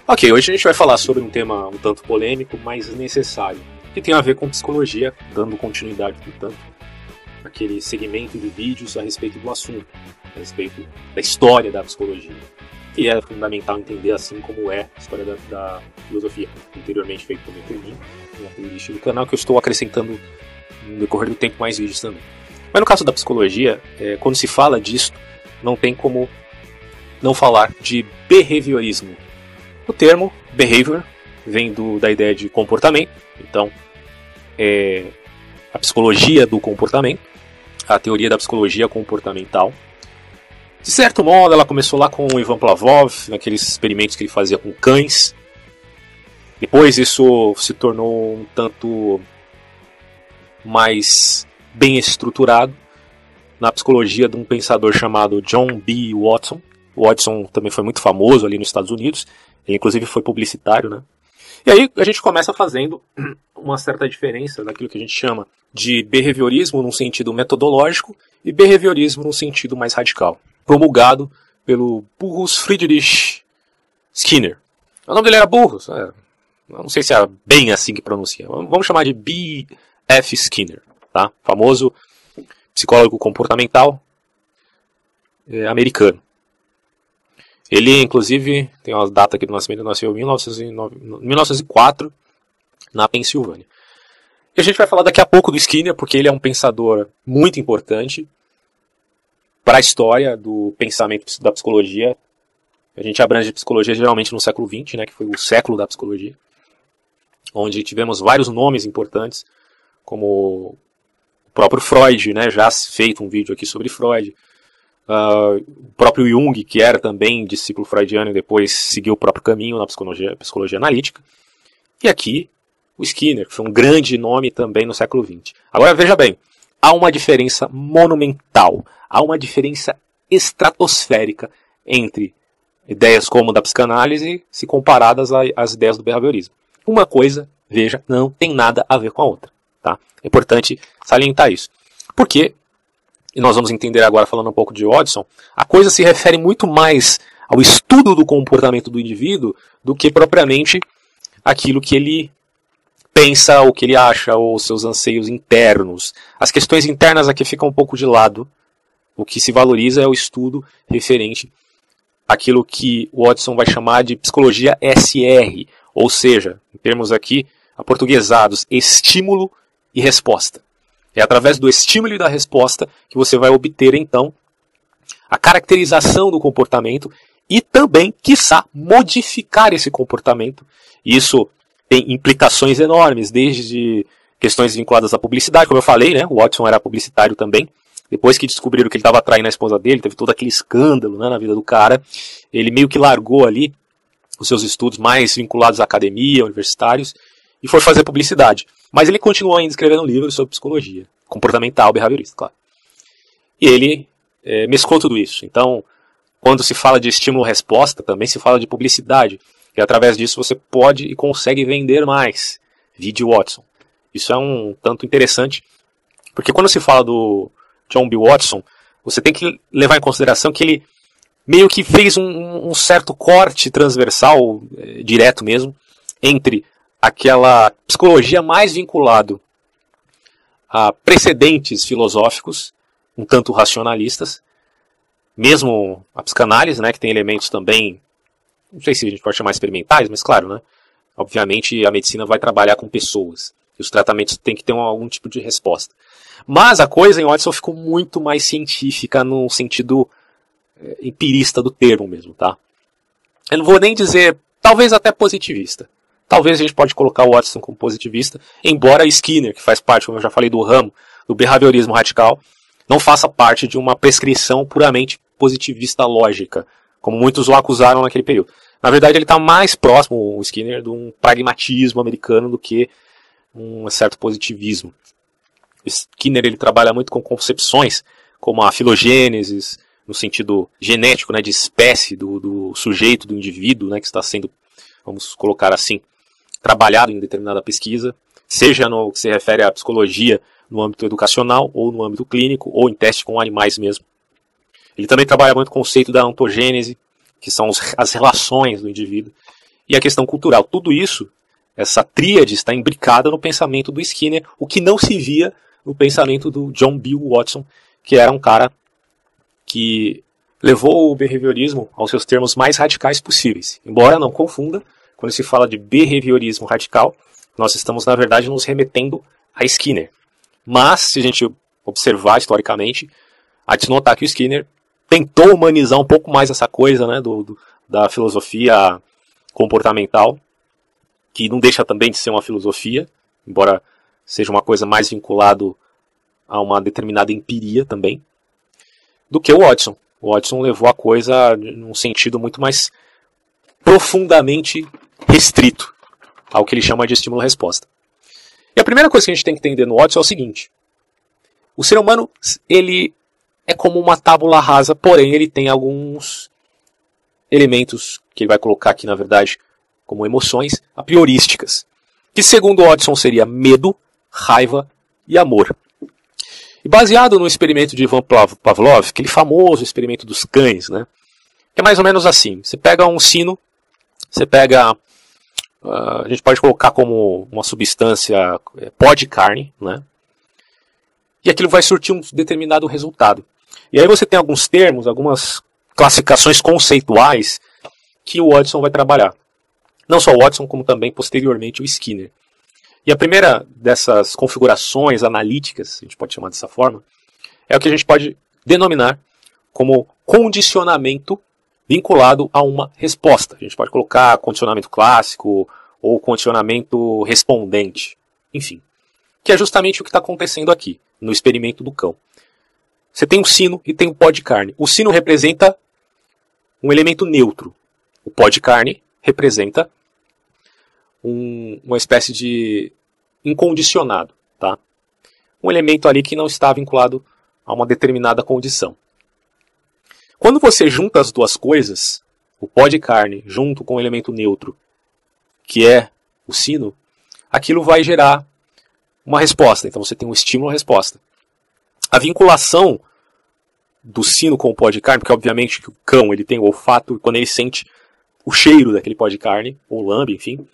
Ok, hoje a gente vai falar sobre um tema um tanto polêmico, mas necessário, que tem a ver com psicologia, dando continuidade, portanto, àquele segmento de vídeos a respeito do assunto, a respeito da história da psicologia, que é fundamental entender, assim como é a história da filosofia, anteriormente feito também por mim, uma playlist do canal, que eu estou acrescentando no decorrer do tempo mais vídeos também. Mas no caso da psicologia, quando se fala disso, não tem como não falar de behaviorismo. O termo behavior vem da ideia de comportamento, então a psicologia do comportamento, a teoria da psicologia comportamental. De certo modo, ela começou lá com o Ivan Pavlov, naqueles experimentos que ele fazia com cães. Depois isso se tornou um tanto mais bem estruturado na psicologia de um pensador chamado John B. Watson. O Watson também foi muito famoso ali nos Estados Unidos. Ele inclusive foi publicitário, né? E aí a gente começa fazendo uma certa diferença daquilo que a gente chama de behaviorismo num sentido metodológico e behaviorismo num sentido mais radical, promulgado pelo Burrus Friedrich Skinner. O nome dele era Burrus, não sei se é bem assim que pronuncia. Vamos chamar de B.F. Skinner, tá? Famoso psicólogo comportamental americano. Ele, inclusive, tem uma data aqui do nascimento, ele nasceu em 1904, na Pensilvânia. E a gente vai falar daqui a pouco do Skinner, porque ele é um pensador muito importante para a história do pensamento da psicologia. A gente abrange a psicologia geralmente no século XX, né, que foi o século da psicologia, onde tivemos vários nomes importantes, como o próprio Freud, né, já feito um vídeo aqui sobre Freud, o próprio Jung, que era também discípulo freudiano e depois seguiu o próprio caminho na psicologia analítica, e aqui o Skinner, que foi um grande nome também no século XX. Agora veja bem, há uma diferença monumental, há uma diferença estratosférica entre ideias como da psicanálise se comparadas às ideias do behaviorismo. Uma coisa, veja, não tem nada a ver com a outra. Tá? É importante salientar isso. Porque, e nós vamos entender agora falando um pouco de Watson, a coisa se refere muito mais ao estudo do comportamento do indivíduo do que propriamente aquilo que ele pensa, o que ele acha, ou seus anseios internos. As questões internas aqui ficam um pouco de lado. O que se valoriza é o estudo referente àquilo que Watson vai chamar de psicologia SR, ou seja, em termos aqui aportuguesados, estímulo e resposta. É através do estímulo e da resposta que você vai obter, então, a caracterização do comportamento e também, quiçá, modificar esse comportamento. Isso tem implicações enormes, desde questões vinculadas à publicidade, como eu falei, né? O Watson era publicitário também. Depois que descobriram que ele estava traindo a esposa dele, teve todo aquele escândalo, né, na vida do cara, ele meio que largou ali os seus estudos mais vinculados à academia, universitários, e foi fazer publicidade. Mas ele continuou ainda escrevendo livros sobre psicologia, comportamental, behaviorista, claro. E ele mesclou tudo isso. Então, quando se fala de estímulo-resposta, também se fala de publicidade. E através disso você pode e consegue vender mais. Vide Watson. Isso é um tanto interessante, porque quando se fala do John B. Watson, você tem que levar em consideração que ele meio que fez um certo corte transversal, direto mesmo, entre aquela psicologia mais vinculado a precedentes filosóficos, um tanto racionalistas, mesmo a psicanálise, né, que tem elementos também, não sei se a gente pode chamar experimentais, mas claro, né, obviamente a medicina vai trabalhar com pessoas, e os tratamentos têm que ter algum tipo de resposta. Mas a coisa em Watson ficou muito mais científica no sentido empirista do termo mesmo, tá? Eu não vou nem dizer, talvez até positivista. Talvez a gente pode colocar o Watson como positivista, embora Skinner, que faz parte, como eu já falei, do ramo do behaviorismo radical, não faça parte de uma prescrição puramente positivista lógica, como muitos o acusaram naquele período. Na verdade, ele está mais próximo, o Skinner, de um pragmatismo americano do que um certo positivismo. Skinner ele trabalha muito com concepções como a filogênese, no sentido genético, né, de espécie do sujeito, do indivíduo, né, que está sendo, vamos colocar assim, trabalhado em determinada pesquisa, seja no que se refere à psicologia no âmbito educacional, ou no âmbito clínico, ou em teste com animais mesmo. Ele também trabalha muito o conceito da ontogênese, que são as relações do indivíduo, e a questão cultural. Tudo isso, essa tríade, está imbricada no pensamento do Skinner, o que não se via no pensamento do John Bill Watson, que era um cara que levou o behaviorismo aos seus termos mais radicais possíveis. Embora não confunda, quando se fala de behaviorismo radical, nós estamos, na verdade, nos remetendo a Skinner. Mas, se a gente observar historicamente, há de se notar que o Skinner tentou humanizar um pouco mais essa coisa, né, da filosofia comportamental, que não deixa também de ser uma filosofia, embora seja uma coisa mais vinculado a uma determinada empiria também, do que o Watson. O Watson levou a coisa num sentido muito mais profundamente restrito ao que ele chama de estímulo-resposta. E a primeira coisa que a gente tem que entender no Watson é o seguinte: o ser humano, ele é como uma tábula rasa, porém ele tem alguns elementos que ele vai colocar aqui, na verdade, como emoções a priorísticas, que segundo Watson seria medo, raiva e amor. E baseado no experimento de Ivan Pavlov, aquele famoso experimento dos cães, né, que é mais ou menos assim: você pega um sino, você pega, a gente pode colocar como uma substância pó de carne, né, e aquilo vai surtir um determinado resultado. E aí você tem alguns termos, algumas classificações conceituais que o Watson vai trabalhar. Não só o Watson, como também posteriormente o Skinner. E a primeira dessas configurações analíticas, a gente pode chamar dessa forma, é o que a gente pode denominar como condicionamento vinculado a uma resposta. A gente pode colocar condicionamento clássico ou condicionamento respondente, enfim. Que é justamente o que está acontecendo aqui, no experimento do cão. Você tem um sino e tem um pó de carne. O sino representa um elemento neutro. O pó de carne representa uma espécie de incondicionado, tá? Um elemento ali que não está vinculado a uma determinada condição. Quando você junta as duas coisas, o pó de carne junto com o elemento neutro, que é o sino, aquilo vai gerar uma resposta. Então você tem um estímulo-resposta. A vinculação do sino com o pó de carne, porque obviamente que o cão ele tem o olfato, e quando ele sente o cheiro daquele pó de carne, ou lambe, enfim,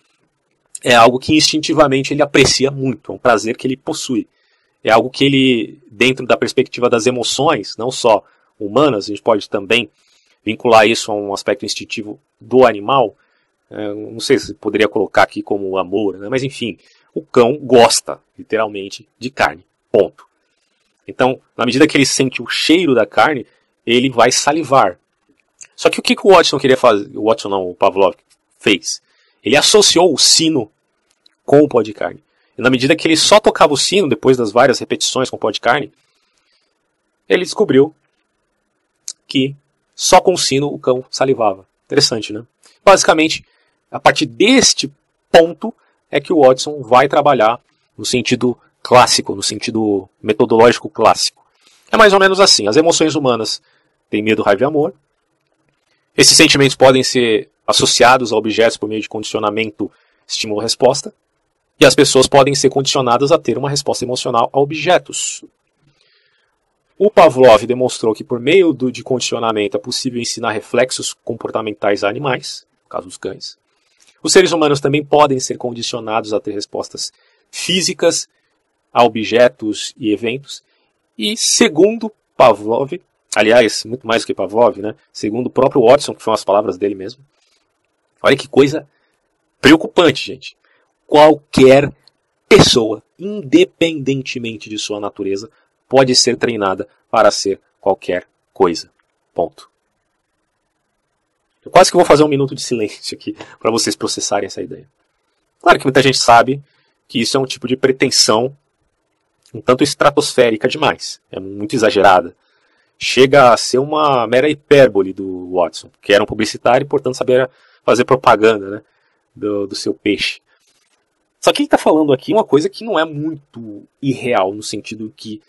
é algo que instintivamente ele aprecia muito, é um prazer que ele possui. É algo que ele, dentro da perspectiva das emoções, não só humanas, a gente pode também vincular isso a um aspecto instintivo do animal, não sei se poderia colocar aqui como amor, né? Mas enfim, o cão gosta, literalmente, de carne, ponto. Então, na medida que ele sente o cheiro da carne, ele vai salivar. Só que o que o Watson queria fazer, o Watson não, o Pavlov fez? Ele associou o sino com o pó de carne. E na medida que ele só tocava o sino, depois das várias repetições com o pó de carne, ele descobriu que só com o sino o cão salivava. Interessante, né? Basicamente, a partir deste ponto é que o Watson vai trabalhar no sentido clássico, no sentido metodológico clássico. É mais ou menos assim: as emoções humanas têm medo, raiva e amor. Esses sentimentos podem ser associados a objetos por meio de condicionamento estímulo-resposta. E as pessoas podem ser condicionadas a ter uma resposta emocional a objetos. O Pavlov demonstrou que por meio de condicionamento é possível ensinar reflexos comportamentais a animais, no caso dos cães. Os seres humanos também podem ser condicionados a ter respostas físicas a objetos e eventos. E segundo Pavlov, aliás, muito mais do que Pavlov, né? Segundo o próprio Watson, que foram as palavras dele mesmo, olha que coisa preocupante, gente. Qualquer pessoa, independentemente de sua natureza, pode ser treinada para ser qualquer coisa. Ponto. Eu quase que vou fazer um minuto de silêncio aqui para vocês processarem essa ideia. Claro que muita gente sabe que isso é um tipo de pretensão um tanto estratosférica demais. É muito exagerada. Chega a ser uma mera hipérbole do Watson, que era um publicitário e, portanto, sabia fazer propaganda, né, do seu peixe. Só que ele está falando aqui uma coisa que não é muito irreal, no sentido que,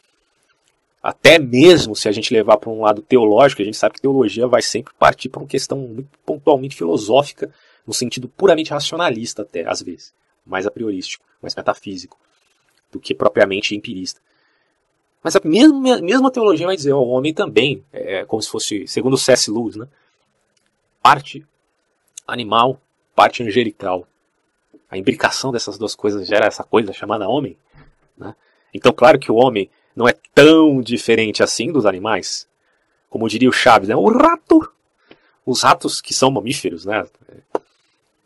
até mesmo se a gente levar para um lado teológico, a gente sabe que teologia vai sempre partir para uma questão muito pontualmente filosófica, no sentido puramente racionalista até, às vezes, mais a priorístico, mais metafísico, do que propriamente empirista. Mas a mesma teologia vai dizer, o homem também, como se fosse, segundo C.S. Lewis, né? parte animal, parte angelical. A imbricação dessas duas coisas gera essa coisa chamada homem, né? Então, claro que o homem não é tão diferente assim dos animais. Como diria o Chaves, né? O rato. Os ratos que são mamíferos, né?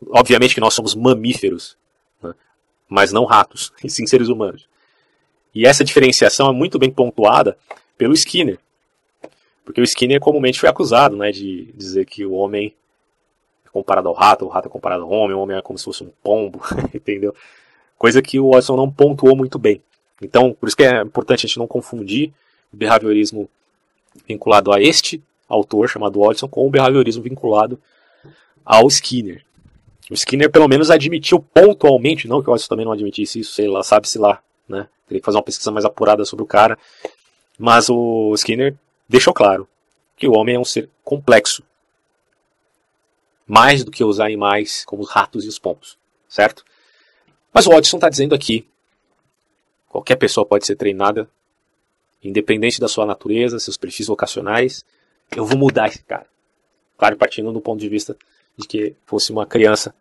Obviamente que nós somos mamíferos, né? Mas não ratos, e sim seres humanos. E essa diferenciação é muito bem pontuada pelo Skinner. Porque o Skinner comumente foi acusado, né, de dizer que o homem é comparado ao rato, o rato é comparado ao homem, o homem é como se fosse um pombo, entendeu? Coisa que o Watson não pontuou muito bem. Então, por isso que é importante a gente não confundir o behaviorismo vinculado a este autor, chamado Watson, com o behaviorismo vinculado ao Skinner. O Skinner, pelo menos, admitiu pontualmente, não que o Watson também não admitisse isso, sei lá, sabe-se lá, né? Teria que fazer uma pesquisa mais apurada sobre o cara. Mas o Skinner deixou claro que o homem é um ser complexo. Mais do que os animais, como os ratos e os pombos, certo? Mas o Watson está dizendo aqui, qualquer pessoa pode ser treinada, independente da sua natureza, seus perfis vocacionais. Eu vou mudar esse cara. Claro, partindo do ponto de vista de que fosse uma criança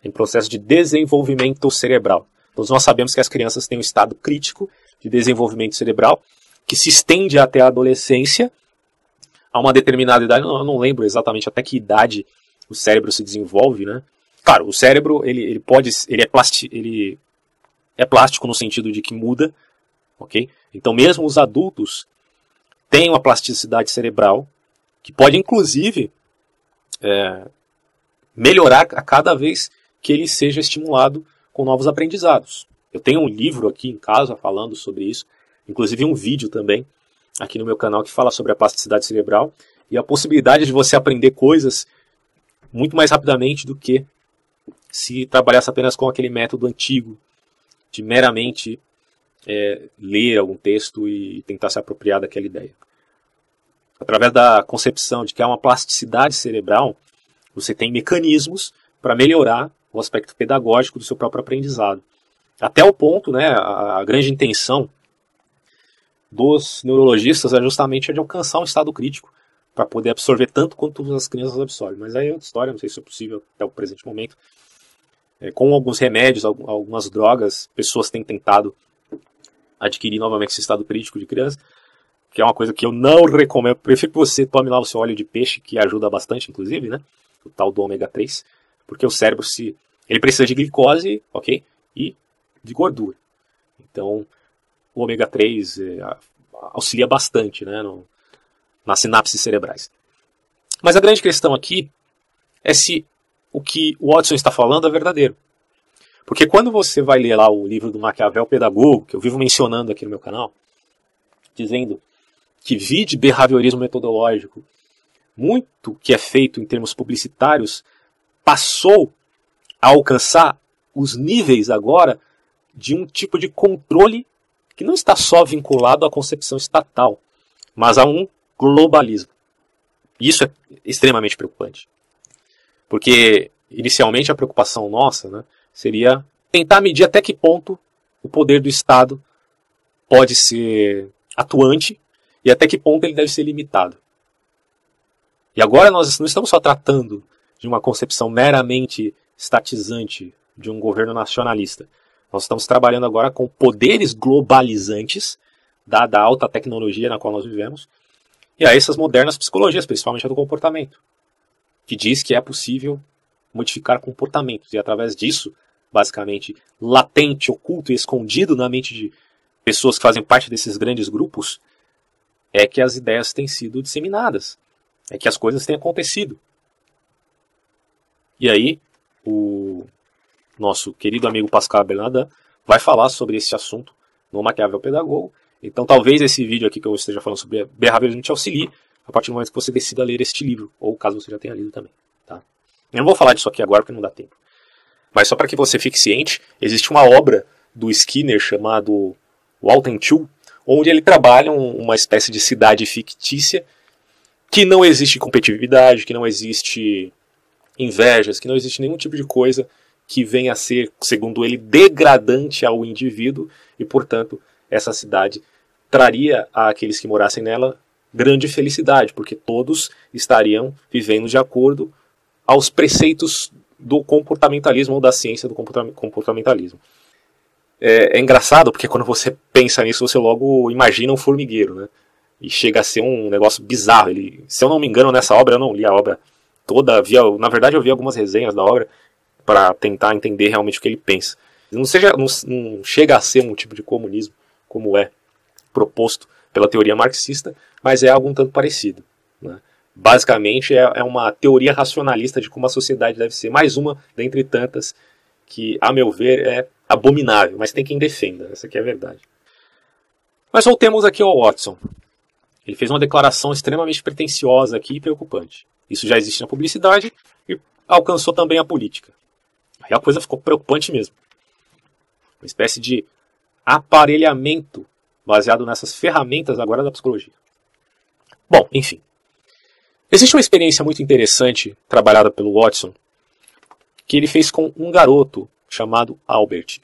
em processo de desenvolvimento cerebral. Todos nós sabemos que as crianças têm um estado crítico de desenvolvimento cerebral que se estende até a adolescência, a uma determinada idade. Eu não lembro exatamente até que idade o cérebro se desenvolve, né? Claro, o cérebro ele é plástico no sentido de que muda, ok? Então mesmo os adultos têm uma plasticidade cerebral que pode inclusive melhorar a cada vez que ele seja estimulado com novos aprendizados. Eu tenho um livro aqui em casa falando sobre isso, inclusive um vídeo também aqui no meu canal que fala sobre a plasticidade cerebral e a possibilidade de você aprender coisas muito mais rapidamente do que se trabalhasse apenas com aquele método antigo de meramente ler algum texto e tentar se apropriar daquela ideia. Através da concepção de que há uma plasticidade cerebral, você tem mecanismos para melhorar o aspecto pedagógico do seu próprio aprendizado. Até o ponto, né, a grande intenção dos neurologistas é justamente a de alcançar um estado crítico para poder absorver tanto quanto as crianças absorvem. Mas aí é outra história, não sei se é possível até o presente momento. Com alguns remédios, algumas drogas, pessoas têm tentado adquirir novamente esse estado crítico de criança, que é uma coisa que eu não recomendo. Eu prefiro que você tome lá o seu óleo de peixe, que ajuda bastante, inclusive, né? O tal do ômega 3, porque o cérebro ele precisa de glicose, ok? E de gordura. Então, o ômega 3 auxilia bastante, né, nas sinapses cerebrais. Mas a grande questão aqui é se o que o Watson está falando é verdadeiro. Porque quando você vai ler lá o livro do Maquiavel Pedagogo, que eu vivo mencionando aqui no meu canal, dizendo que vide behaviorismo metodológico, muito que é feito em termos publicitários, passou a alcançar os níveis agora de um tipo de controle que não está só vinculado à concepção estatal, mas a um globalismo. Isso é extremamente preocupante. Porque, inicialmente, a preocupação nossa, né, seria tentar medir até que ponto o poder do Estado pode ser atuante e até que ponto ele deve ser limitado. E agora nós não estamos só tratando de uma concepção meramente estatizante de um governo nacionalista. Nós estamos trabalhando agora com poderes globalizantes, dada a alta tecnologia na qual nós vivemos, e a essas modernas psicologias, principalmente a do comportamento, que diz que é possível modificar comportamentos, e através disso, basicamente, latente, oculto e escondido na mente de pessoas que fazem parte desses grandes grupos, é que as ideias têm sido disseminadas, é que as coisas têm acontecido. E aí, o nosso querido amigo Pascal Bernardin vai falar sobre esse assunto no Maquiavel Pedagogo. Então talvez esse vídeo aqui que eu esteja falando sobre behaviorismo te auxilie a partir do momento que você decida ler este livro, ou caso você já tenha lido também. Tá? Eu não vou falar disso aqui agora porque não dá tempo. Mas só para que você fique ciente, existe uma obra do Skinner chamado Walton 2, onde ele trabalha uma espécie de cidade fictícia que não existe competitividade, que não existe invejas, que não existe nenhum tipo de coisa que venha a ser, segundo ele, degradante ao indivíduo e, portanto, essa cidade traria àqueles que morassem nela grande felicidade, porque todos estariam vivendo de acordo aos preceitos do comportamentalismo ou da ciência do comportamentalismo. É engraçado porque quando você pensa nisso, você logo imagina um formigueiro, né? E chega a ser um negócio bizarro. Se eu não me engano, nessa obra, eu não li a obra toda. Na verdade, eu vi algumas resenhas da obra para tentar entender realmente o que ele pensa. Não chega a ser um tipo de comunismo, como é proposto pela teoria marxista, mas é algo um tanto parecido, né? Basicamente, é uma teoria racionalista de como a sociedade deve ser. Mais uma dentre tantas que, a meu ver, é abominável, mas tem quem defenda. Essa aqui é a verdade. Mas voltemos aqui ao Watson. Ele fez uma declaração extremamente pretensiosa aqui e preocupante. Isso já existe na publicidade e alcançou também a política. Aí a coisa ficou preocupante mesmo. Uma espécie de aparelhamento baseado nessas ferramentas agora da psicologia. Bom, enfim. Existe uma experiência muito interessante trabalhada pelo Watson que ele fez com um garoto chamado Albert.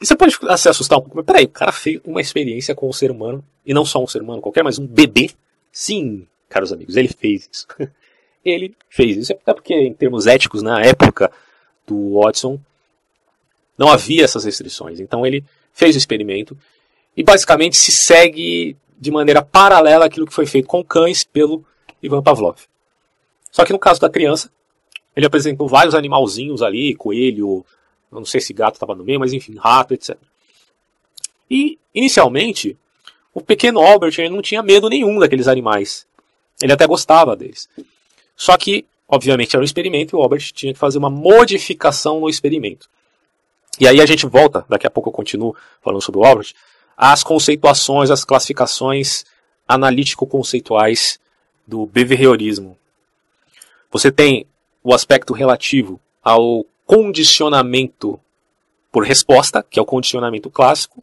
E você pode se assustar um pouco, mas peraí, o cara fez uma experiência com um ser humano, e não só um ser humano qualquer, mas um bebê? Sim, caros amigos, ele fez isso. Ele fez isso, até porque em termos éticos, na época do Watson, não havia essas restrições. Então ele fez o experimento e basicamente se segue de maneira paralela àquilo que foi feito com cães pelo Ivan Pavlov. Só que no caso da criança, ele apresentou vários animalzinhos ali, coelho, não sei se gato estava no meio, mas enfim, rato, etc. E, inicialmente, o pequeno Albert ele não tinha medo nenhum daqueles animais. Ele até gostava deles. Só que, obviamente, era um experimento e o Albert tinha que fazer uma modificação no experimento. E aí a gente volta, daqui a pouco eu continuo falando sobre o Albert, às conceituações, às classificações analítico-conceituais do behaviorismo. Você tem o aspecto relativo ao condicionamento por resposta, que é o condicionamento clássico.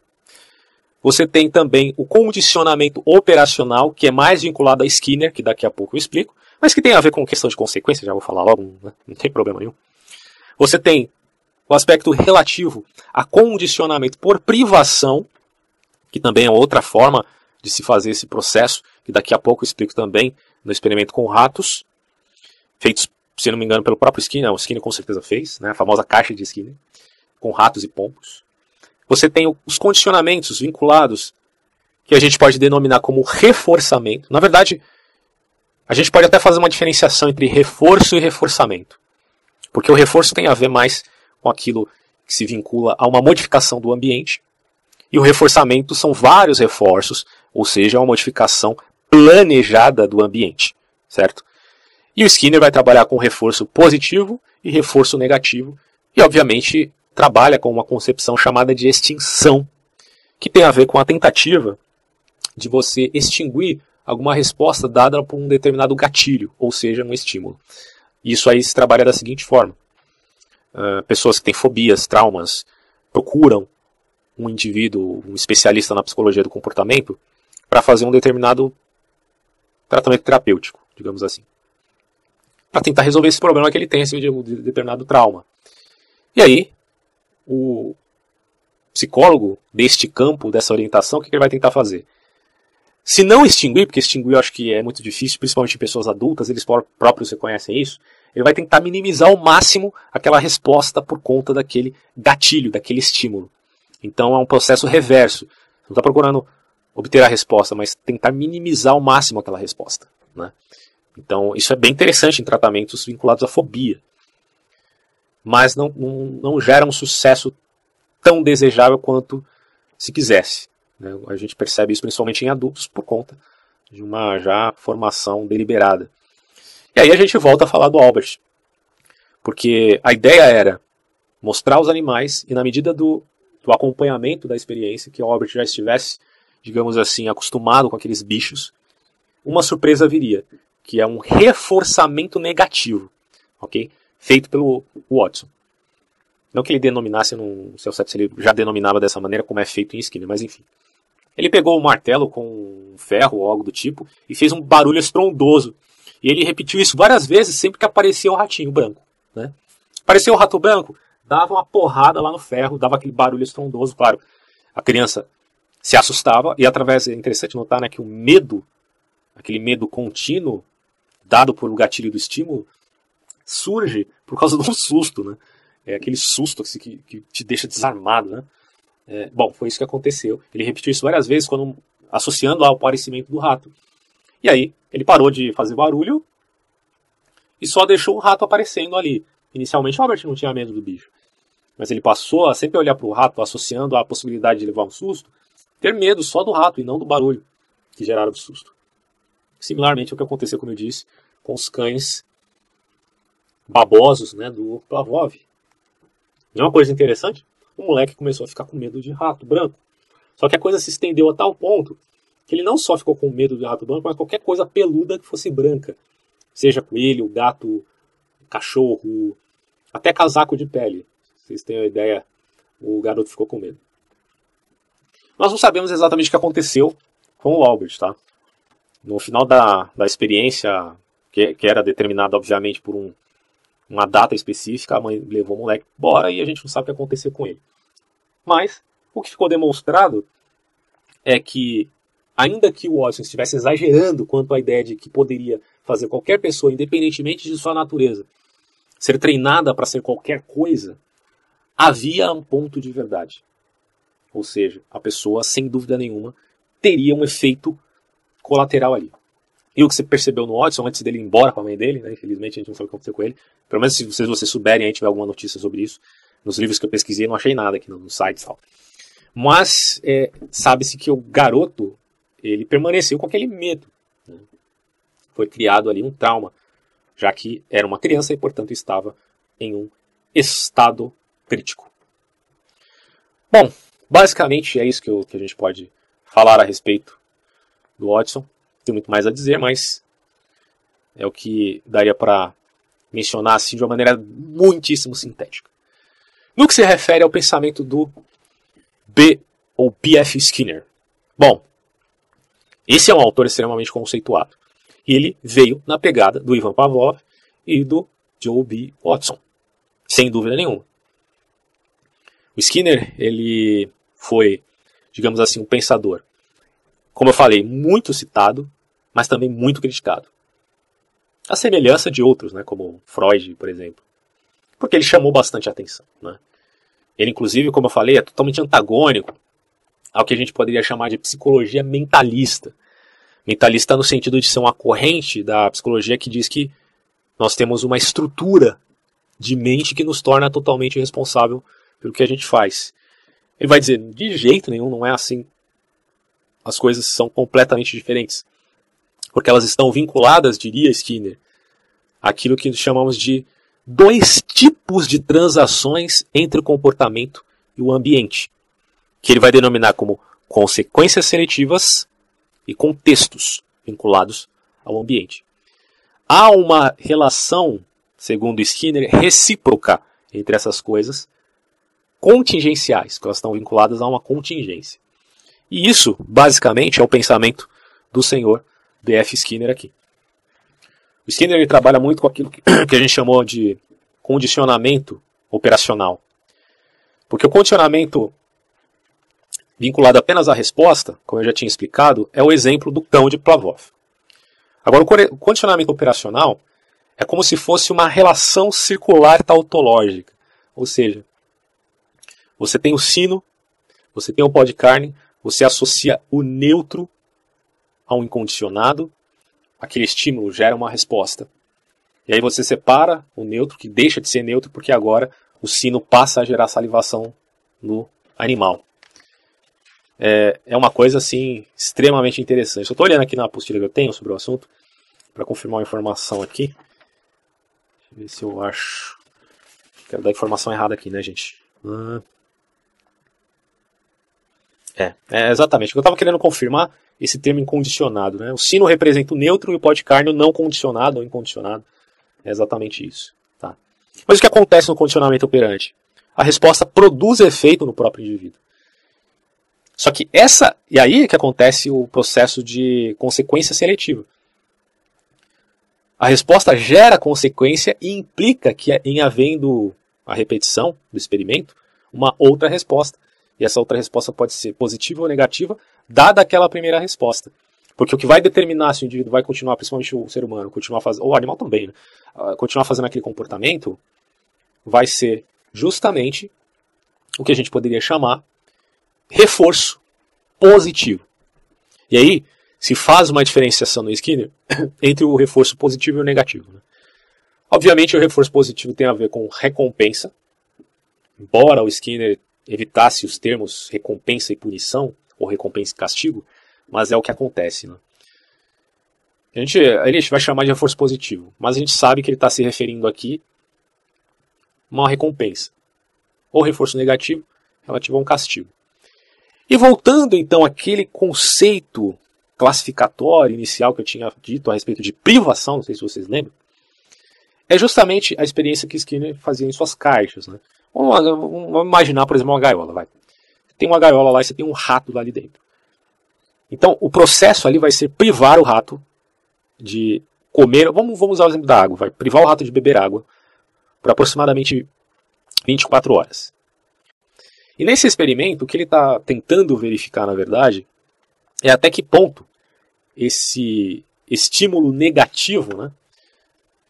Você tem também o condicionamento operacional, que é mais vinculado a Skinner, que daqui a pouco eu explico, mas que tem a ver com questão de consequência, já vou falar logo, né? Não tem problema nenhum. Você tem o aspecto relativo a condicionamento por privação, que também é outra forma de se fazer esse processo, que daqui a pouco eu explico também no experimento com ratos, feitos, se não me engano, pelo próprio Skinner. O Skinner com certeza fez, né? A famosa caixa de Skinner, com ratos e pombos. Você tem os condicionamentos vinculados, que a gente pode denominar como reforçamento. Na verdade, a gente pode até fazer uma diferenciação entre reforço e reforçamento. Porque o reforço tem a ver mais com aquilo que se vincula a uma modificação do ambiente. E o reforçamento são vários reforços, ou seja, uma modificação planejada do ambiente, certo? E o Skinner vai trabalhar com reforço positivo e reforço negativo. E, obviamente, trabalha com uma concepção chamada de extinção, que tem a ver com a tentativa de você extinguir alguma resposta dada por um determinado gatilho, ou seja, um estímulo. Isso aí se trabalha da seguinte forma. Pessoas que têm fobias, traumas, procuram um indivíduo, um especialista na psicologia do comportamento, para fazer um determinado tratamento terapêutico, digamos assim. Para tentar resolver esse problema que ele tem, esse determinado trauma. E aí, o psicólogo deste campo, dessa orientação, o que ele vai tentar fazer? Se não extinguir, porque extinguir eu acho que é muito difícil, principalmente em pessoas adultas, eles próprios reconhecem isso, ele vai tentar minimizar ao máximo aquela resposta por conta daquele gatilho, daquele estímulo. Então é um processo reverso. Você não está procurando obter a resposta, mas tentar minimizar ao máximo aquela resposta, né? Então isso é bem interessante em tratamentos vinculados à fobia. Mas não gera um sucesso tão desejável quanto se quisesse, né? A gente percebe isso principalmente em adultos por conta de uma já formação deliberada. E aí a gente volta a falar do Albert. Porque a ideia era mostrar os animais e na medida do acompanhamento da experiência, que o Albert já estivesse, digamos assim, acostumado com aqueles bichos, uma surpresa viria, que é um reforçamento negativo, ok? Feito pelo Watson. Não que ele denominasse, não sei se ele já denominava dessa maneira como é feito em Skinner, mas enfim. Ele pegou o martelo com um ferro ou algo do tipo e fez um barulho estrondoso. E ele repetiu isso várias vezes sempre que aparecia o ratinho branco, né? Apareceu o rato branco, dava uma porrada lá no ferro, dava aquele barulho estrondoso, claro. A criança se assustava e através, é interessante notar, né, que o medo, aquele medo contínuo dado por o gatilho do estímulo, surge por causa de um susto, né? É aquele susto que te deixa desarmado, né? Bom, foi isso que aconteceu. Ele repetiu isso várias vezes, associando ao aparecimento do rato. E aí, ele parou de fazer barulho e só deixou o rato aparecendo ali. Inicialmente, o Albert não tinha medo do bicho. Mas ele passou a sempre olhar para o rato, associando a possibilidade de levar um susto, ter medo só do rato e não do barulho que gerara o susto. Similarmente, o que aconteceu, como eu disse, com os cães babosos, né, do Pavlov. E uma coisa interessante, o moleque começou a ficar com medo de rato branco. Só que a coisa se estendeu a tal ponto que ele não só ficou com medo de rato branco, mas qualquer coisa peluda que fosse branca. Seja coelho, gato, cachorro, até casaco de pele. Vocês têm uma ideia, o garoto ficou com medo. Nós não sabemos exatamente o que aconteceu com o Albert, tá? No final da experiência, que era determinada, obviamente, por uma data específica, a mãe levou o moleque embora e a gente não sabe o que aconteceu com ele. Mas, o que ficou demonstrado é que, ainda que o Watson estivesse exagerando quanto à ideia de que poderia fazer qualquer pessoa, independentemente de sua natureza, ser treinada para ser qualquer coisa, havia um ponto de verdade. Ou seja, a pessoa, sem dúvida nenhuma, teria um efeito colateral ali. E o que você percebeu no Watson, antes dele ir embora com a mãe dele, né? Infelizmente a gente não sabe o que aconteceu com ele, pelo menos se vocês souberem, aí tiver alguma notícia sobre isso, nos livros que eu pesquisei, não achei nada aqui no site e tal. Mas sabe-se que o garoto, ele permaneceu com aquele medo. Né? Foi criado ali um trauma, já que era uma criança e, portanto, estava em um estado crítico. Bom, basicamente é isso que a gente pode falar a respeito do Watson. Tem muito mais a dizer, mas é o que daria para mencionar assim de uma maneira muitíssimo sintética. No que se refere ao pensamento do B.F. Skinner. Bom, esse é um autor extremamente conceituado. E ele veio na pegada do Ivan Pavlov e do Joe B. Watson. Sem dúvida nenhuma. O Skinner, ele foi, digamos assim, um pensador, como eu falei, muito citado, mas também muito criticado. A semelhança de outros, né, como Freud, por exemplo. Porque ele chamou bastante atenção. Né? Ele, inclusive, como eu falei, é totalmente antagônico ao que a gente poderia chamar de psicologia mentalista. Mentalista no sentido de ser uma corrente da psicologia que diz que nós temos uma estrutura de mente que nos torna totalmente responsável pelo que a gente faz. Ele vai dizer, de jeito nenhum, não é assim. As coisas são completamente diferentes. Porque elas estão vinculadas, diria Skinner, àquilo que chamamos de dois tipos de transações entre o comportamento e o ambiente, que ele vai denominar como consequências seletivas e contextos vinculados ao ambiente. Há uma relação, segundo Skinner, recíproca entre essas coisas, contingenciais, que elas estão vinculadas a uma contingência. E isso, basicamente, é o pensamento do senhor B.F. Skinner aqui. O Skinner ele trabalha muito com aquilo que a gente chamou de condicionamento operacional. Porque o condicionamento vinculado apenas à resposta, como eu já tinha explicado, é o exemplo do cão de Pavlov. Agora, o condicionamento operacional é como se fosse uma relação circular tautológica. Ou seja, você tem o sino, você tem o pó de carne, você associa o neutro a um incondicionado, aquele estímulo gera uma resposta. E aí você separa o neutro, que deixa de ser neutro, porque agora o sino passa a gerar salivação no animal. É uma coisa assim extremamente interessante. Eu estou olhando aqui na apostila que eu tenho sobre o assunto, para confirmar uma informação aqui. Deixa eu ver se eu acho. Quero dar informação errada aqui, né, gente? Exatamente. Eu estava querendo confirmar esse termo incondicionado. Né? O sino representa o neutro e o pó de carne o não condicionado ou incondicionado. É exatamente isso. Tá? Mas o que acontece no condicionamento operante? A resposta produz efeito no próprio indivíduo. Só que e aí é que acontece o processo de consequência seletiva. A resposta gera consequência e implica que, em havendo a repetição do experimento, uma outra resposta. E essa outra resposta pode ser positiva ou negativa, dada aquela primeira resposta. Porque o que vai determinar se o indivíduo vai continuar, principalmente o ser humano, continuar fazendo, ou o animal também, né? Continuar fazendo aquele comportamento, vai ser justamente o que a gente poderia chamar reforço positivo. E aí, se faz uma diferenciação no Skinner entre o reforço positivo e o negativo. Né? Obviamente, o reforço positivo tem a ver com recompensa, embora o Skinner evitasse os termos recompensa e punição, ou recompensa e castigo, mas é o que acontece. Né? A gente vai chamar de reforço positivo, mas a gente sabe que ele está se referindo aqui a uma recompensa, ou reforço negativo relativo a um castigo. E voltando então àquele conceito classificatório inicial que eu tinha dito a respeito de privação, não sei se vocês lembram, é justamente a experiência que Skinner fazia em suas caixas. Né? Vamos imaginar, por exemplo, uma gaiola. Vai. Tem uma gaiola lá e você tem um rato lá ali dentro. Então, o processo ali vai ser privar o rato de comer. Vamos usar o exemplo da água. Vai privar o rato de beber água por aproximadamente 24 horas. E nesse experimento, o que ele está tentando verificar, na verdade, é até que ponto esse estímulo negativo, né,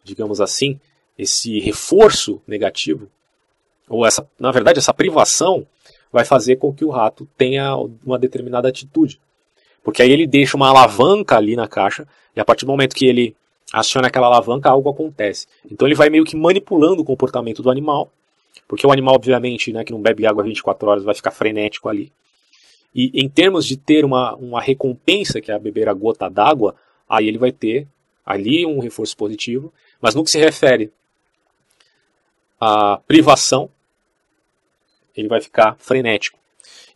digamos assim, esse reforço negativo, ou na verdade essa privação, vai fazer com que o rato tenha uma determinada atitude. Porque aí ele deixa uma alavanca ali na caixa, e a partir do momento que ele aciona aquela alavanca, algo acontece. Então ele vai meio que manipulando o comportamento do animal, porque o animal, obviamente, né, que não bebe água 24 horas, vai ficar frenético ali. E em termos de ter uma recompensa, que é beber a gota d'água, aí ele vai ter ali um reforço positivo. Mas no que se refere à privação, ele vai ficar frenético.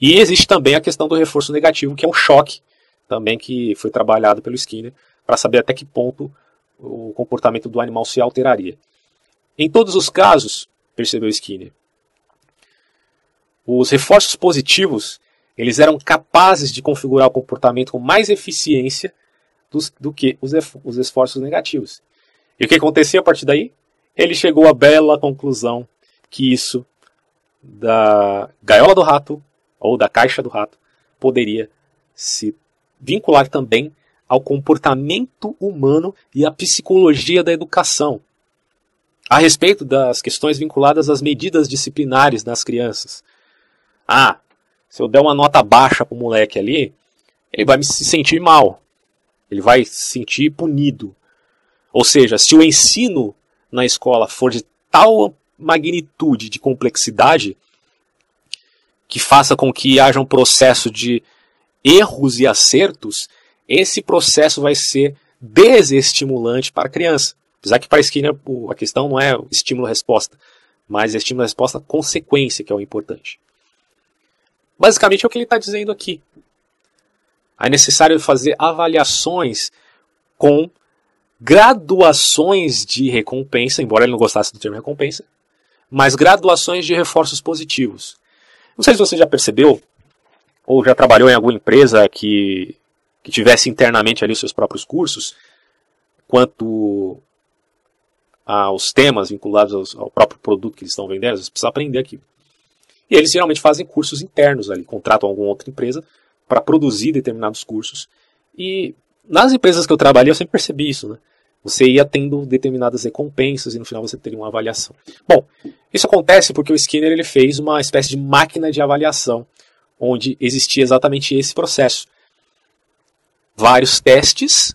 E existe também a questão do reforço negativo, que é um choque, também que foi trabalhado pelo Skinner, para saber até que ponto o comportamento do animal se alteraria. Em todos os casos, percebeu Skinner, os reforços positivos eles eram capazes de configurar o comportamento com mais eficiência do que os esforços negativos. E o que acontecia a partir daí? Ele chegou à bela conclusão que isso da gaiola do rato, ou da caixa do rato, poderia se vincular também ao comportamento humano e à psicologia da educação, a respeito das questões vinculadas às medidas disciplinares das crianças. Se eu der uma nota baixa para o moleque ali, ele vai se sentir mal, ele vai se sentir punido. Ou seja, se o ensino na escola for de tal magnitude de complexidade, que faça com que haja um processo de erros e acertos, esse processo vai ser desestimulante para a criança. Apesar que para Skinner a questão não é estímulo-resposta, mas é estímulo-resposta consequência que é o importante. Basicamente é o que ele está dizendo aqui. É necessário fazer avaliações com graduações de recompensa, embora ele não gostasse do termo recompensa, mas graduações de reforços positivos. Não sei se você já percebeu, ou já trabalhou em alguma empresa que tivesse internamente ali os seus próprios cursos, quanto aos temas vinculados ao próprio produto que eles estão vendendo, você precisa aprender aqui. E eles geralmente fazem cursos internos ali, contratam alguma outra empresa para produzir determinados cursos. E nas empresas que eu trabalhei eu sempre percebi isso, né? Você ia tendo determinadas recompensas e no final você teria uma avaliação. Bom, isso acontece porque o Skinner ele fez uma espécie de máquina de avaliação, onde existia exatamente esse processo. Vários testes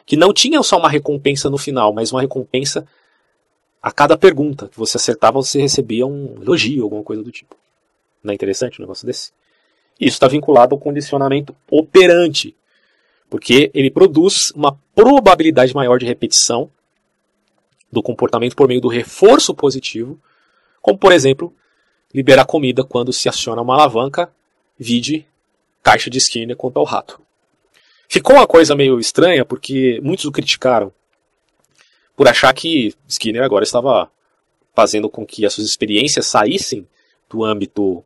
que não tinham só uma recompensa no final, mas uma recompensa a cada pergunta que você acertava, você recebia um elogio, alguma coisa do tipo. Não é interessante um negócio desse? Isso está vinculado ao condicionamento operante, porque ele produz uma probabilidade maior de repetição do comportamento por meio do reforço positivo, como, por exemplo, liberar comida quando se aciona uma alavanca, vide caixa de Skinner quanto ao rato. Ficou uma coisa meio estranha, porque muitos o criticaram por achar que Skinner agora estava fazendo com que as suas experiências saíssem do âmbito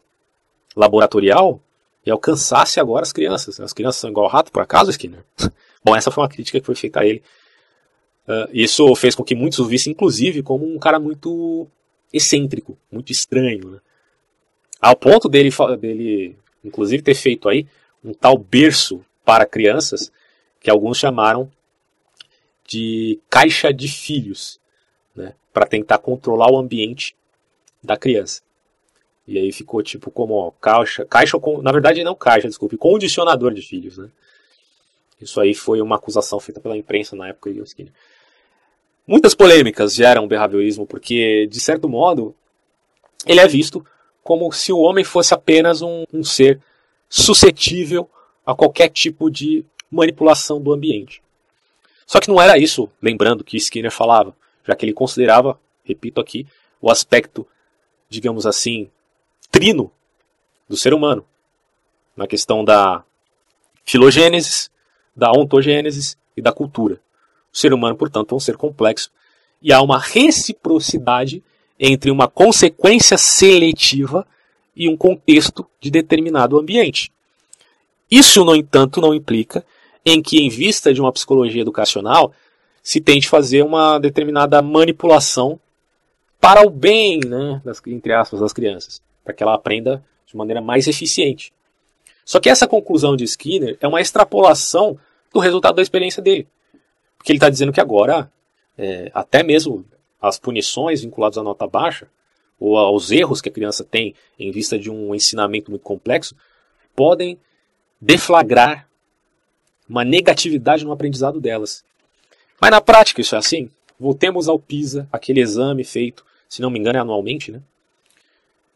laboratorial e alcançasse agora as crianças. As crianças são igual ao rato, por acaso, Skinner? Bom, essa foi uma crítica que foi feita a ele. Isso fez com que muitos o vissem, inclusive, como um cara muito excêntrico, muito estranho. Né? Ao ponto dele, inclusive, ter feito aí um tal berço para crianças, que alguns chamaram de caixa de filhos, né, para tentar controlar o ambiente da criança. E aí ficou tipo como ó, caixa na verdade não caixa, desculpe, condicionador de filhos, né? Isso aí foi uma acusação feita pela imprensa na época de Skinner. Muitas polêmicas geram o behaviorismo, porque, de certo modo, ele é visto como se o homem fosse apenas um ser suscetível a qualquer tipo de manipulação do ambiente. Só que não era isso, lembrando, que Skinner falava, já que ele considerava, repito aqui, o aspecto, digamos assim, trino do ser humano, na questão da filogênese, da ontogênese e da cultura. O ser humano, portanto, é um ser complexo e há uma reciprocidade entre uma consequência seletiva e um contexto de determinado ambiente. Isso, no entanto, não implica em que, em vista de uma psicologia educacional, se tente fazer uma determinada manipulação para o bem, né, entre aspas, das crianças, para que ela aprenda de maneira mais eficiente. Só que essa conclusão de Skinner é uma extrapolação do resultado da experiência dele. Porque ele está dizendo que agora, até mesmo as punições vinculadas à nota baixa, ou aos erros que a criança tem em vista de um ensinamento muito complexo, podem deflagrar uma negatividade no aprendizado delas. Mas na prática isso é assim? Voltemos ao PISA, aquele exame feito, se não me engano é anualmente, né?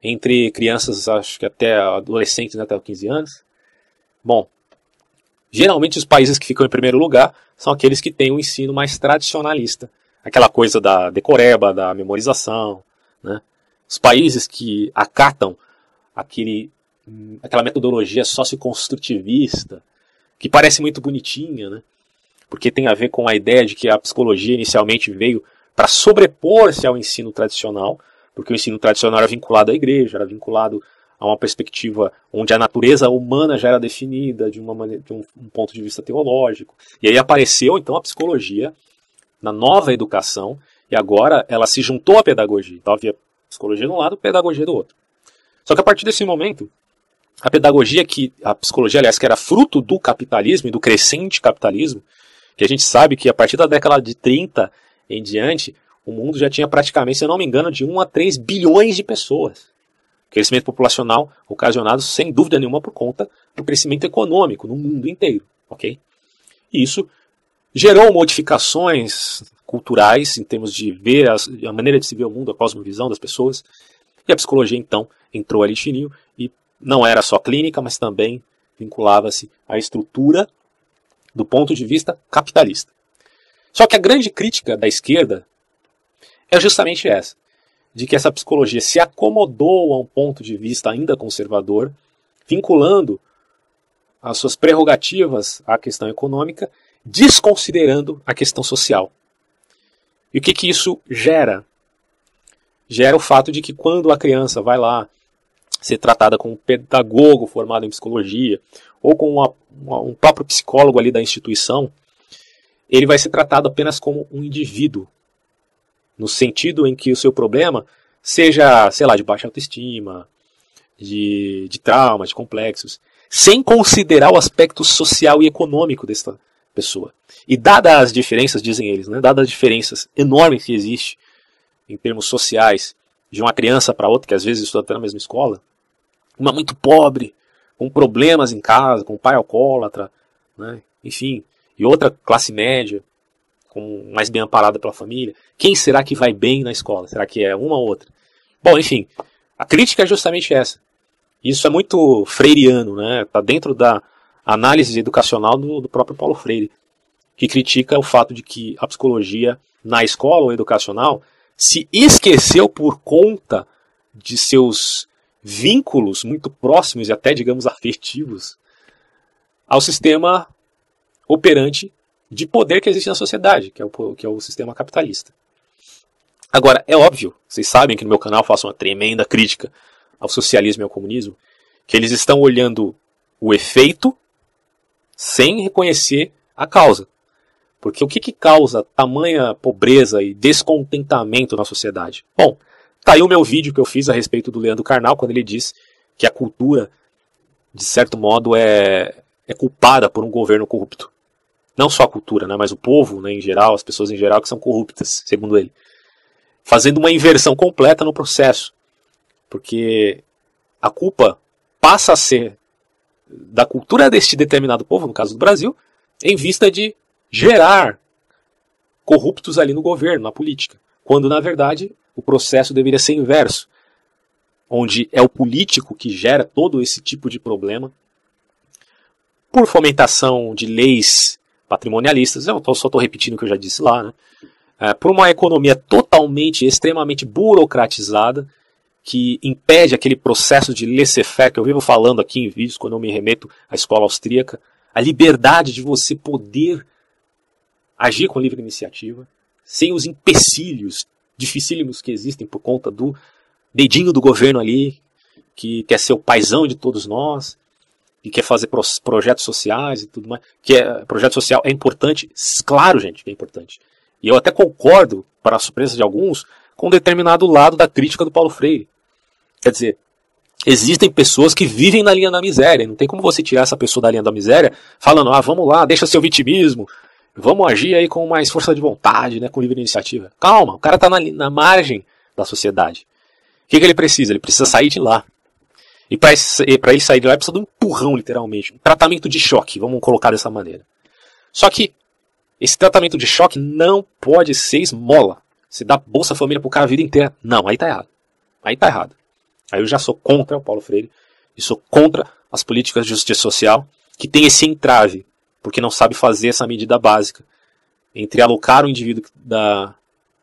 Entre crianças, acho que até adolescentes, né, até 15 anos. Bom, geralmente os países que ficam em primeiro lugar são aqueles que têm um ensino mais tradicionalista. Aquela coisa da decoreba, da memorização, né? Os países que acatam aquela metodologia socioconstrutivista, que parece muito bonitinha, né? Porque tem a ver com a ideia de que a psicologia inicialmente veio para sobrepor-se ao ensino tradicional, porque o ensino tradicional era vinculado à igreja, era vinculado a uma perspectiva onde a natureza humana já era definida de um ponto de vista teológico. E aí apareceu então a psicologia na nova educação, e agora ela se juntou à pedagogia. Então havia psicologia de um lado, pedagogia do outro. Só que a partir desse momento, a psicologia, aliás, que era fruto do capitalismo e do crescente capitalismo, que a gente sabe que a partir da década de 30 em diante, o mundo já tinha praticamente, se eu não me engano, de 1 a 3 bilhões de pessoas. Crescimento populacional ocasionado, sem dúvida nenhuma, por conta do crescimento econômico no mundo inteiro. Okay? E isso gerou modificações culturais, em termos de ver a maneira de se ver o mundo, a cosmovisão das pessoas. E a psicologia, então, entrou ali fininho e não era só clínica, mas também vinculava-se à estrutura do ponto de vista capitalista. Só que a grande crítica da esquerda é justamente essa, de que essa psicologia se acomodou a um ponto de vista ainda conservador, vinculando as suas prerrogativas à questão econômica, desconsiderando a questão social. E o que isso gera? Gera o fato de que quando a criança vai lá ser tratada com um pedagogo formado em psicologia, ou com um próprio psicólogo ali da instituição, ele vai ser tratado apenas como um indivíduo, no sentido em que o seu problema seja, sei lá, de baixa autoestima, de trauma, de complexos, sem considerar o aspecto social e econômico dessa pessoa. E dadas as diferenças, dizem eles, né, dadas as diferenças enormes que existem em termos sociais, de uma criança para outra, que às vezes estuda até na mesma escola, uma muito pobre, com problemas em casa, com um pai alcoólatra, né, enfim, e outra classe média, mais bem amparada pela família. Quem será que vai bem na escola? Será que é uma ou outra? Bom, enfim, a crítica é justamente essa. Isso é muito freiriano, né? Está dentro da análise educacional do próprio Paulo Freire, que critica o fato de que a psicologia na escola ou educacional se esqueceu por conta de seus vínculos muito próximos e até, digamos, afetivos ao sistema operante de poder que existe na sociedade, que é o sistema capitalista. Agora, é óbvio, vocês sabem que no meu canal eu faço uma tremenda crítica ao socialismo e ao comunismo, que eles estão olhando o efeito sem reconhecer a causa. Porque o que causa tamanha pobreza e descontentamento na sociedade? Bom, tá aí o meu vídeo que eu fiz a respeito do Leandro Carnal, quando ele diz que a cultura, de certo modo, é é culpada por um governo corrupto. Não só a cultura, né, mas o povo, né, em geral, as pessoas em geral que são corruptas, segundo ele. Fazendo uma inversão completa no processo. Porque a culpa passa a ser da cultura deste determinado povo, no caso do Brasil, em vista de gerar corruptos ali no governo, na política. Quando, na verdade, o processo deveria ser inverso. Onde é o político que gera todo esse tipo de problema por fomentação de leis patrimonialistas. Eu só estou repetindo o que eu já disse lá, né? Por uma economia totalmente, extremamente burocratizada, que impede aquele processo de laissez-faire que eu vivo falando aqui em vídeos quando eu me remeto à escola austríaca, a liberdade de você poder agir com livre iniciativa, sem os empecilhos dificílimos que existem por conta do dedinho do governo ali, que quer ser o paizão de todos nós, e quer fazer projetos sociais e tudo mais. Projeto social é importante, claro, gente, que é importante. E eu até concordo, para a surpresa de alguns, com um determinado lado da crítica do Paulo Freire. Quer dizer, existem pessoas que vivem na linha da miséria. Não tem como você tirar essa pessoa da linha da miséria falando, vamos lá, deixa seu vitimismo, vamos agir aí com mais força de vontade, né, com livre iniciativa. Calma, o cara está na margem da sociedade. O que ele precisa? Ele precisa sair de lá. E para ele sair de lá, ele precisa de um empurrão, literalmente. Um tratamento de choque, vamos colocar dessa maneira. Só que esse tratamento de choque não pode ser esmola. Você dá Bolsa Família pro cara a vida inteira. Não, aí tá errado. Aí tá errado. Aí eu já sou contra o Paulo Freire. E sou contra as políticas de justiça social que tem esse entrave. Porque não sabe fazer essa medida básica. Entre alocar o indivíduo da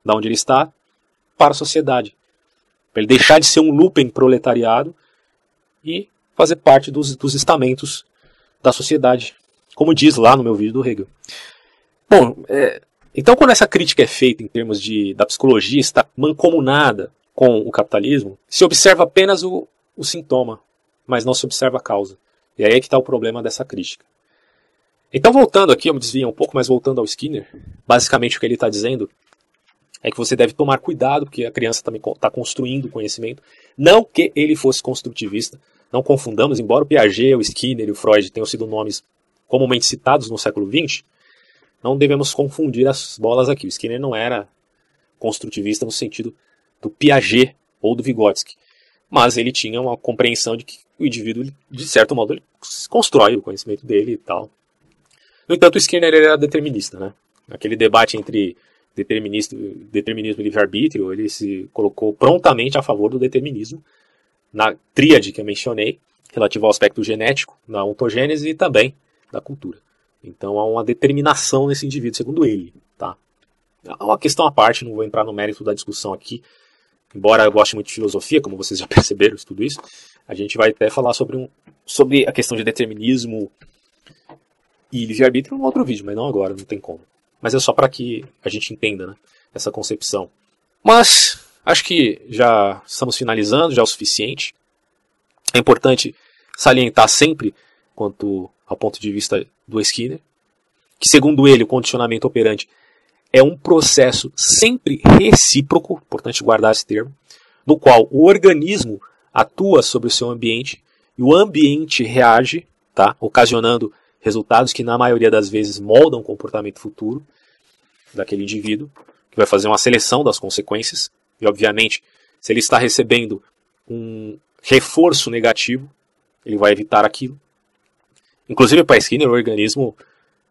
onde ele está para a sociedade. Para ele deixar de ser um lumpen proletariado e fazer parte dos estamentos da sociedade. Como diz lá no meu vídeo do Hegel. Bom, então quando essa crítica é feita em termos da psicologia está mancomunada com o capitalismo, se observa apenas o sintoma, mas não se observa a causa. E aí é que está o problema dessa crítica. Então voltando aqui, eu me desviei um pouco, mas voltando ao Skinner, basicamente o que ele está dizendo é que você deve tomar cuidado, porque a criança também está construindo conhecimento. Não que ele fosse construtivista, não confundamos, embora o Piaget, o Skinner e o Freud tenham sido nomes comumente citados no século XX, não devemos confundir as bolas aqui. O Skinner não era construtivista no sentido do Piaget ou do Vygotsky, mas ele tinha uma compreensão de que o indivíduo, de certo modo, ele constrói o conhecimento dele e tal. No entanto, o Skinner era determinista, né? Aquele debate entre determinismo e livre-arbítrio, ele se colocou prontamente a favor do determinismo, na tríade que eu mencionei, relativo ao aspecto genético, na ontogênese e também da cultura. Então há uma determinação nesse indivíduo, segundo ele. Tá? É uma questão à parte, não vou entrar no mérito da discussão aqui, embora eu goste muito de filosofia, como vocês já perceberam, tudo isso, a gente vai até falar sobre a questão de determinismo e livre-arbítrio em um outro vídeo, mas não agora, não tem como. Mas é só para que a gente entenda, né, essa concepção. Mas acho que já estamos finalizando, já é o suficiente. É importante salientar sempre, quanto ao ponto de vista do Skinner, que segundo ele o condicionamento operante é um processo sempre recíproco, importante guardar esse termo, no qual o organismo atua sobre o seu ambiente e o ambiente reage, tá, ocasionando resultados que na maioria das vezes moldam o comportamento futuro daquele indivíduo, que vai fazer uma seleção das consequências, e obviamente, se ele está recebendo um reforço negativo, ele vai evitar aquilo. Inclusive para Skinner, o organismo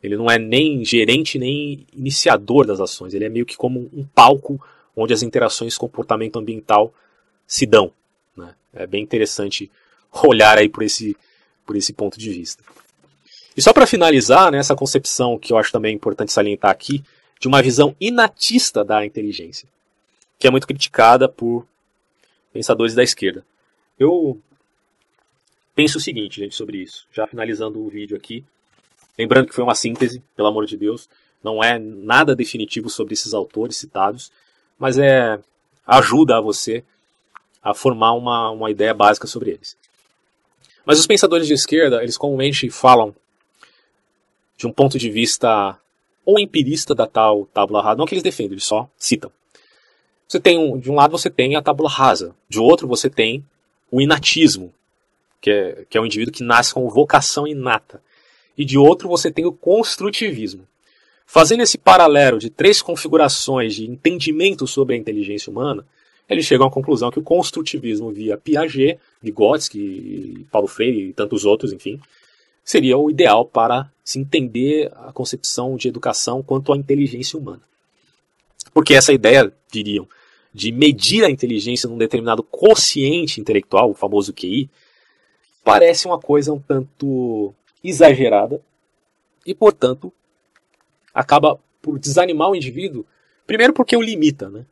ele não é nem gerente nem iniciador das ações, ele é meio que como um palco onde as interações de comportamento ambiental se dão. Né? É bem interessante olhar aí por esse ponto de vista. E só para finalizar, né, essa concepção que eu acho também importante salientar aqui, de uma visão inatista da inteligência, que é muito criticada por pensadores da esquerda. Eu penso o seguinte, gente, sobre isso, já finalizando o vídeo aqui, lembrando que foi uma síntese, pelo amor de Deus, não é nada definitivo sobre esses autores citados, mas ajuda a você a formar uma ideia básica sobre eles. Mas os pensadores de esquerda, eles comumente falam de um ponto de vista ou empirista da tal tábula rasa, não que eles defendem, eles só citam. De um lado você tem a tábula rasa, de outro você tem o inatismo, que é um indivíduo que nasce com vocação inata. e de outro você tem o construtivismo. Fazendo esse paralelo de 3 configurações de entendimento sobre a inteligência humana, eles chegam à conclusão que o construtivismo via Piaget, Vygotsky, Paulo Freire e tantos outros, enfim, seria o ideal para se entender a concepção de educação quanto à inteligência humana. Porque essa ideia, diriam, de medir a inteligência num determinado quociente intelectual, o famoso QI, parece uma coisa um tanto exagerada e, portanto, acaba por desanimar o indivíduo, primeiro porque o limita, né?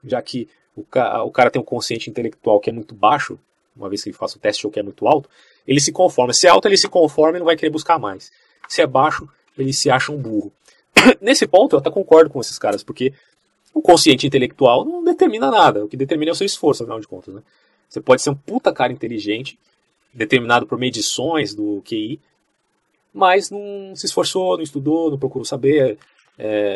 Já que o cara tem um consciente intelectual que é muito baixo, uma vez que ele faça o teste ou que é muito alto, ele se conforma. Se é alto, ele se conforma e não vai querer buscar mais. Se é baixo, ele se acha um burro. Nesse ponto, eu até concordo com esses caras, porque o consciente intelectual não determina nada. O que determina é o seu esforço, afinal de contas, né? Você pode ser um puta cara inteligente, determinado por medições do QI, mas não se esforçou, não estudou, não procurou saber,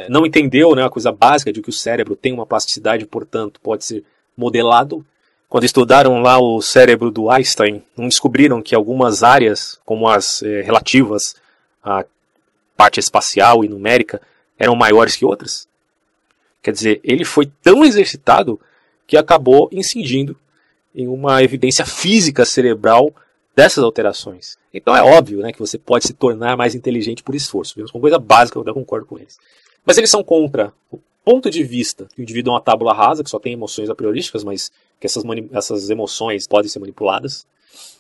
não entendeu, né, a coisa básica de que o cérebro tem uma plasticidade, portanto, pode ser modelado. Quando estudaram lá o cérebro do Einstein, não descobriram que algumas áreas, como as relativas à parte espacial e numérica, eram maiores que outras? Quer dizer, ele foi tão exercitado que acabou incidindo em uma evidência física cerebral dessas alterações. Então é óbvio, né, que você pode se tornar mais inteligente por esforço. Mesmo com coisa básica, eu até concordo com eles. Mas eles são contra o ponto de vista que o indivíduo é uma tábula rasa, que só tem emoções a priorísticas, mas que essas emoções podem ser manipuladas.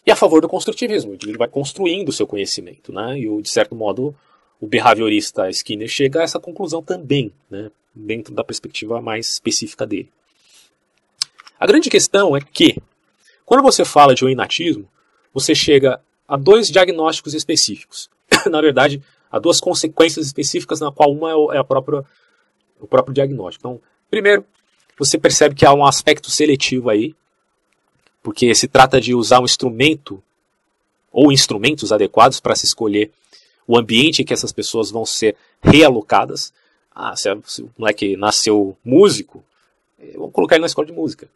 E a favor do construtivismo. O indivíduo vai construindo o seu conhecimento, né? E, de certo modo, o behaviorista Skinner chega a essa conclusão também, né, dentro da perspectiva mais específica dele. A grande questão é que, quando você fala de um inatismo, você chega a 2 diagnósticos específicos. Na verdade, a 2 consequências específicas, na qual uma é o próprio diagnóstico. Então, primeiro, você percebe que há um aspecto seletivo aí, porque se trata de usar um instrumento ou instrumentos adequados para se escolher o ambiente em que essas pessoas vão ser realocadas. Se o moleque nasceu músico, vamos colocar ele na escola de música.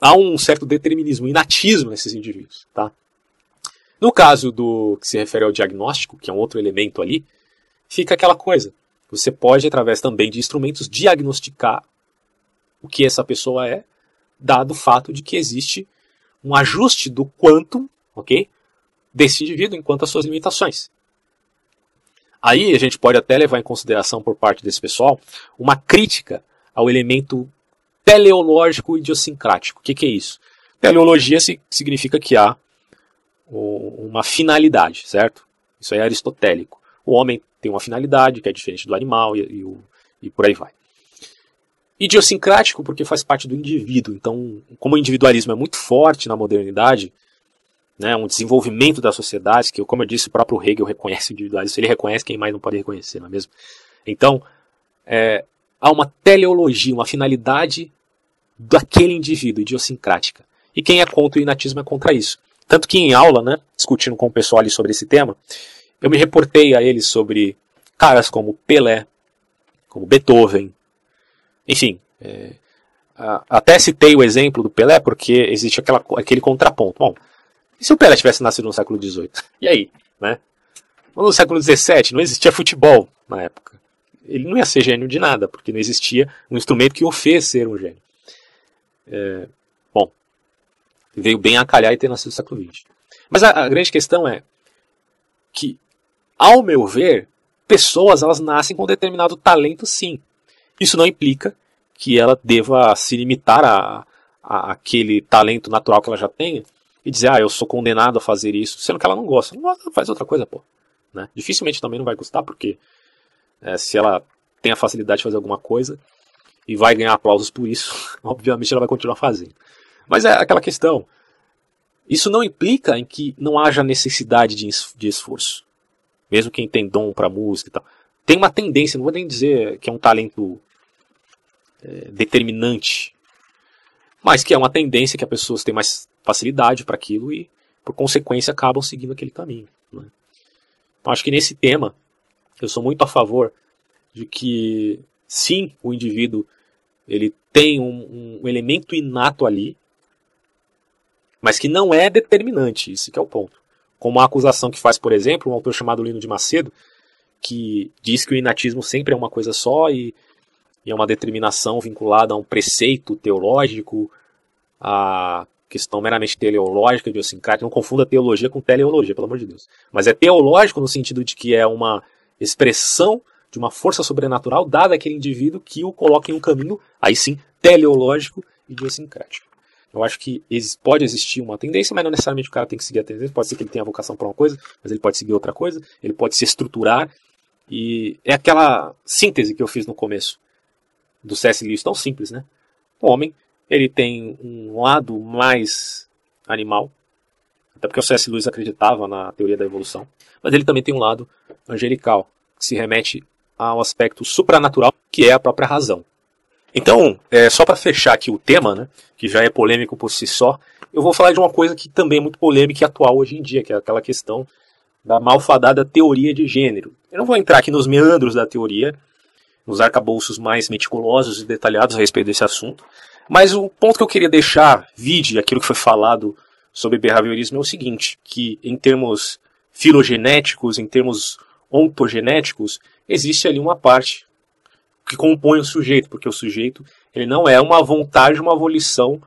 Há um certo determinismo, inatismo nesses indivíduos. Tá? No caso do que se refere ao diagnóstico, que é um outro elemento ali, fica aquela coisa. Você pode, através também de instrumentos, diagnosticar o que essa pessoa é, dado o fato de que existe um ajuste do quantum, ok, desse indivíduo enquanto às suas limitações. Aí a gente pode até levar em consideração por parte desse pessoal uma crítica ao elemento teleológico idiosincrático. O que é isso? Teleologia significa que há uma finalidade, certo? Isso aí é aristotélico. O homem tem uma finalidade que é diferente do animal e por aí vai. Idiosincrático porque faz parte do indivíduo. Então, como o individualismo é muito forte na modernidade, né, um desenvolvimento da sociedade, que, como eu disse, o próprio Hegel reconhece o individualismo, ele reconhece, quem mais não pode reconhecer, não é mesmo? Então, há uma teleologia, uma finalidade daquele indivíduo, idiosincrática. E quem é contra o inatismo é contra isso. Tanto que em aula, né, discutindo com o pessoal ali sobre esse tema, eu me reportei a eles sobre caras como Pelé, como Beethoven, enfim, até citei o exemplo do Pelé porque existe aquele contraponto. Bom, e se o Pelé tivesse nascido no século XVIII? E aí? Né? No século XVII não existia futebol na época. Ele não ia ser gênio de nada, porque não existia um instrumento que o fez ser um gênio. Bom, veio bem a calhar e ter nascido no século XX. Mas a grande questão é que, ao meu ver, pessoas elas nascem com determinado talento, sim. Isso não implica que ela deva se limitar a aquele talento natural que ela já tenha e dizer, eu sou condenado a fazer isso, sendo que ela não gosta. Não gosta, faz outra coisa, pô. Né? Dificilmente também não vai gostar, porque se ela tem a facilidade de fazer alguma coisa e vai ganhar aplausos por isso, obviamente ela vai continuar fazendo. Mas é aquela questão. Isso não implica em que não haja necessidade de esforço. Mesmo quem tem dom para música e tal. Tem uma tendência, não vou nem dizer que é um talento determinante, mas que é uma tendência que as pessoas têm mais facilidade para aquilo e, por consequência, acabam seguindo aquele caminho. Né? Então, acho que nesse tema, eu sou muito a favor de que, sim, o indivíduo ele tem um elemento inato ali, mas que não é determinante, isso que é o ponto. Como a acusação que faz, por exemplo, um autor chamado Lino de Macedo, que diz que o inatismo sempre é uma coisa só e é uma determinação vinculada a um preceito teológico, a questão meramente teleológica, idiosincrática. Não confunda teologia com teleologia, pelo amor de Deus. Mas é teológico no sentido de que é uma expressão de uma força sobrenatural dada àquele indivíduo que o coloca em um caminho, aí sim, teleológico e idiosincrático. Eu acho que pode existir uma tendência, mas não necessariamente o cara tem que seguir a tendência. Pode ser que ele tenha vocação para uma coisa, mas ele pode seguir outra coisa. Ele pode se estruturar. E é aquela síntese que eu fiz no começo do C.S. Lewis, tão simples, né? O homem, ele tem um lado mais animal, até porque o C.S. Lewis acreditava na teoria da evolução, mas ele também tem um lado angelical, que se remete ao aspecto supranatural, que é a própria razão. Então, só para fechar aqui o tema, né, que já é polêmico por si só, eu vou falar de uma coisa que também é muito polêmica e atual hoje em dia, que é aquela questão da malfadada teoria de gênero. Eu não vou entrar aqui nos meandros da teoria, nos arcabouços mais meticulosos e detalhados a respeito desse assunto, mas o ponto que eu queria deixar, vide aquilo que foi falado sobre behaviorismo, é o seguinte, que em termos filogenéticos, em termos ontogenéticos, existe ali uma parte que compõe o sujeito, porque o sujeito ele não é uma vontade, uma volição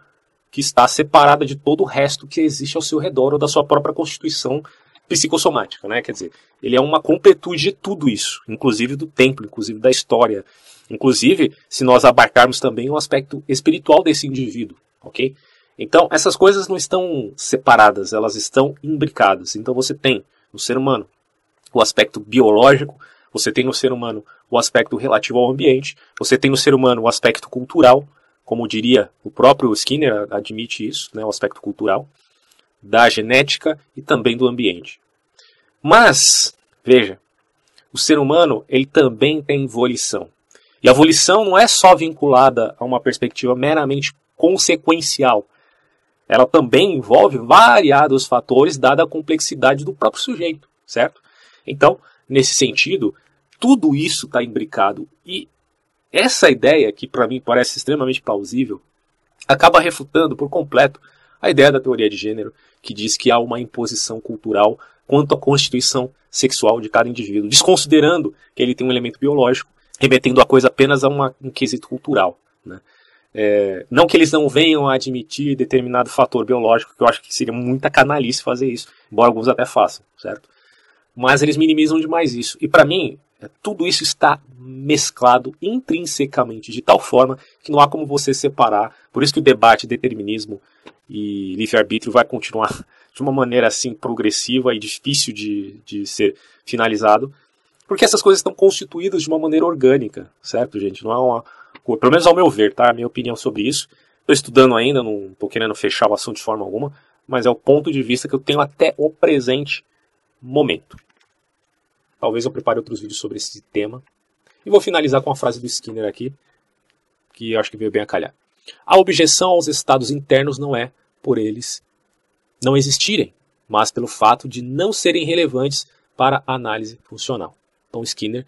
que está separada de todo o resto que existe ao seu redor ou da sua própria constituição psicossomática, né? Quer dizer, ele é uma completude de tudo isso, inclusive do tempo, inclusive da história, inclusive se nós abarcarmos também o aspecto espiritual desse indivíduo, ok? Então, essas coisas não estão separadas, elas estão imbricadas. Então você tem no ser humano o aspecto biológico, você tem no ser humano o aspecto relativo ao ambiente, você tem no ser humano o aspecto cultural, como diria o próprio Skinner, admite isso, né, o aspecto cultural, da genética e também do ambiente. Mas, veja, o ser humano ele também tem volição. E a volição não é só vinculada a uma perspectiva meramente consequencial. Ela também envolve variados fatores, dada a complexidade do próprio sujeito, certo? Então, nesse sentido, tudo isso está imbricado. E essa ideia, que para mim parece extremamente plausível, acaba refutando por completo a ideia da teoria de gênero, que diz que há uma imposição cultural quanto à constituição sexual de cada indivíduo, desconsiderando que ele tem um elemento biológico, remetendo a coisa apenas a um quesito cultural, né? Não que eles não venham a admitir determinado fator biológico, que eu acho que seria muita canalice fazer isso, embora alguns até façam, certo? Mas eles minimizam demais isso. E para mim, tudo isso está mesclado intrinsecamente, de tal forma que não há como você separar. Por isso que o debate determinismo e livre-arbítrio vai continuar de uma maneira assim progressiva e difícil de ser finalizado, porque essas coisas estão constituídas de uma maneira orgânica, certo, gente? Não é uma... Pelo menos ao meu ver, tá? A minha opinião sobre isso. Estou estudando ainda, não estou querendo fechar o assunto de forma alguma, mas é o ponto de vista que eu tenho até o presente momento. Talvez eu prepare outros vídeos sobre esse tema. E vou finalizar com a frase do Skinner aqui, que eu acho que veio bem a calhar. A objeção aos estados internos não é por eles não existirem, mas pelo fato de não serem relevantes para a análise funcional. Então Skinner,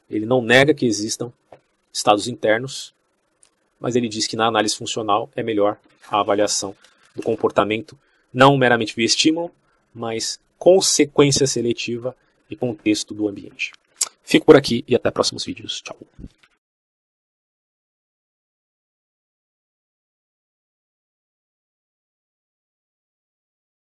ele não nega que existam estados internos, mas ele diz que na análise funcional é melhor a avaliação do comportamento, não meramente via estímulo, mas consequência seletiva e contexto do ambiente. Fico por aqui e até próximos vídeos. Tchau.